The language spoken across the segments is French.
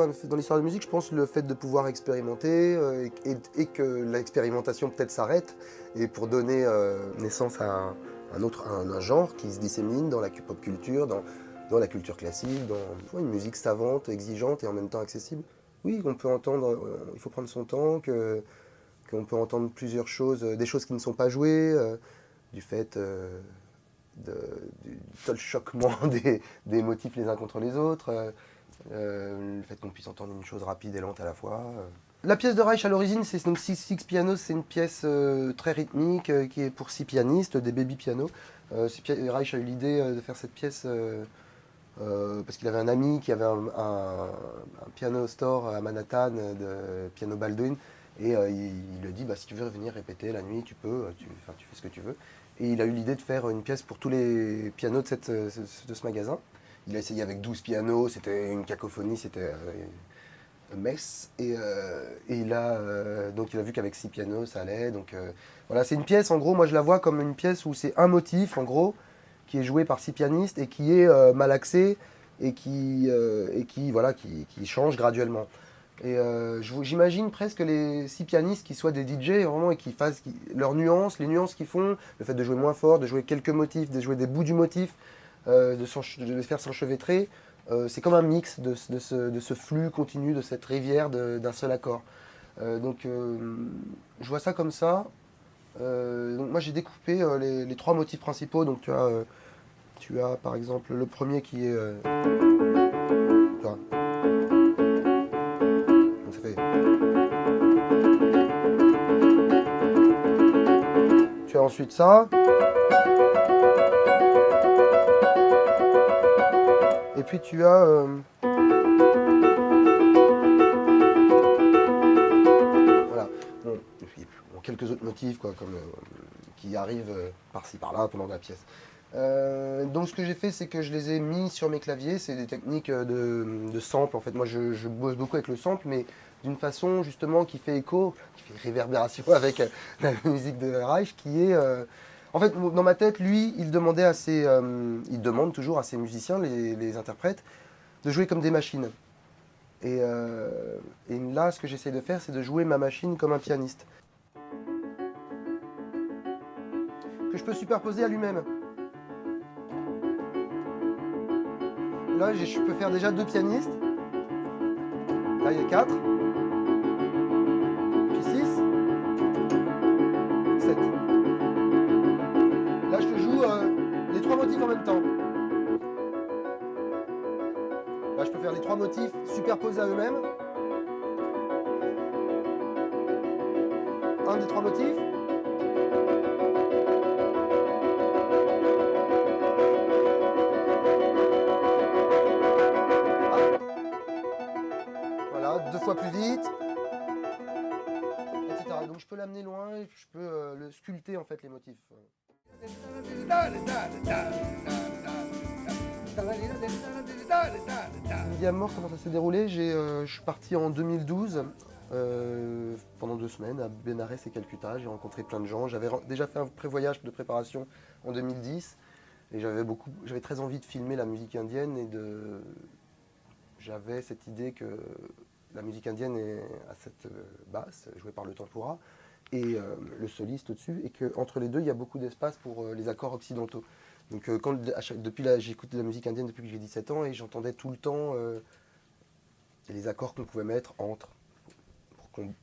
intéressé dans l'histoire de la musique, je pense le fait de pouvoir expérimenter et que l'expérimentation peut-être s'arrête et pour donner naissance à un genre qui se dissémine dans la pop culture, dans la culture classique, dans une musique savante, exigeante et en même temps accessible. Oui, on peut entendre, il faut prendre son temps, qu'on peut entendre plusieurs choses, des choses qui ne sont pas jouées, du fait du seul choquement des motifs les uns contre les autres, le fait qu'on puisse entendre une chose rapide et lente à la fois. La pièce de Reich à l'origine, c'est donc Six Pianos, c'est une pièce très rythmique qui est pour 6 pianistes, des baby pianos. Reich a eu l'idée de faire cette pièce parce qu'il avait un ami qui avait un piano store à Manhattan de piano Baldwin et il lui a dit bah, si tu veux venir répéter la nuit, tu peux, tu fais ce que tu veux. Et il a eu l'idée de faire une pièce pour tous les pianos de ce magasin. Il a essayé avec 12 pianos, c'était une cacophonie, c'était un mess. Et donc il a vu qu'avec 6 pianos ça allait. Donc voilà, c'est une pièce, en gros, moi je la vois comme une pièce où c'est un motif, en gros, qui est joué par 6 pianistes et qui est malaxé et qui change graduellement. Et j'imagine presque les 6 pianistes qui soient des DJ vraiment et qui fassent leurs nuances, les nuances qu'ils font, le fait de jouer moins fort, de jouer quelques motifs, de jouer des bouts du motif, de les faire s'enchevêtrer. C'est comme un mix de ce flux continu, de cette rivière d'un seul accord. Donc je vois ça comme ça. Donc moi j'ai découpé les 3 motifs principaux. Donc tu as par exemple le premier qui est... tu vois, donc ça fait... Tu as ensuite ça. Et puis tu as... voilà. Bon, et puis, quelques autres motifs quoi, comme, qui arrivent par-ci par-là pendant la pièce. Donc ce que j'ai fait, c'est que je les ai mis sur mes claviers. C'est des techniques de sample. En fait, moi je bosse beaucoup avec le sample, mais d'une façon justement qui fait écho, qui fait réverbération avec la musique de Reich, qui est... en fait, dans ma tête, lui, il demande toujours à ses musiciens, les interprètes, de jouer comme des machines. Et là, ce que j'essaie de faire, c'est de jouer ma machine comme un pianiste. Que je peux superposer à lui-même. Là, je peux faire déjà 2 pianistes. Là, il y a 4. Puis 6. 7. Là, je te joue les 3 motifs en même temps. Là, je peux faire les 3 motifs superposés à eux-mêmes. Un des 3 motifs. Voilà, 2 fois plus vite. Etc. Donc je peux l'amener loin et je peux le sculpter en fait les motifs. Midi à mort, comment ça s'est déroulé? Je suis parti en 2012 pendant 2 semaines à Bénarès et Calcutta. J'ai rencontré plein de gens. J'avais déjà fait un prévoyage de préparation en 2010 et j'avais très envie de filmer la musique indienne et j'avais cette idée que la musique indienne est à cette basse, jouée par le tempura, et le soliste au-dessus, et qu'entre les deux, il y a beaucoup d'espace pour les accords occidentaux. Donc j'écoute de la musique indienne depuis que j'ai 17 ans, et j'entendais tout le temps les accords qu'on pouvait mettre entre.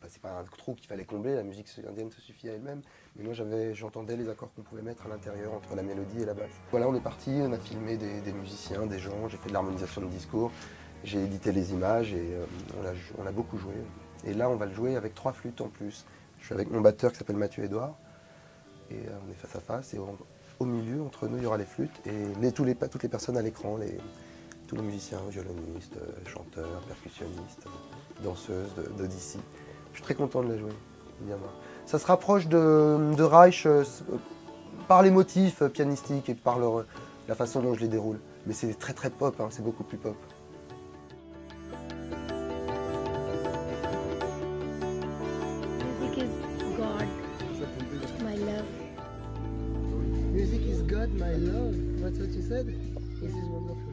C'est pas un trou qu'il fallait combler, la musique indienne se suffit à elle-même, mais moi j'entendais les accords qu'on pouvait mettre à l'intérieur entre la mélodie et la basse. Voilà, on est parti, on a filmé des musiciens, des gens, j'ai fait de l'harmonisation de discours, j'ai édité les images et on a beaucoup joué. Et là, on va le jouer avec 3 flûtes en plus. Je suis avec mon batteur qui s'appelle Mathieu Edouard. Et on est face à face. Et au milieu, entre nous, il y aura les flûtes. Et toutes les personnes à l'écran, tous les musiciens, violonistes, chanteurs, percussionnistes, danseuses d'Odyssey. Je suis très content de la jouer. Ça se rapproche de Reich par les motifs pianistiques et par la façon dont je les déroule. Mais c'est très très pop, hein, c'est beaucoup plus pop. Music is God, my love. That's what you said? This is wonderful.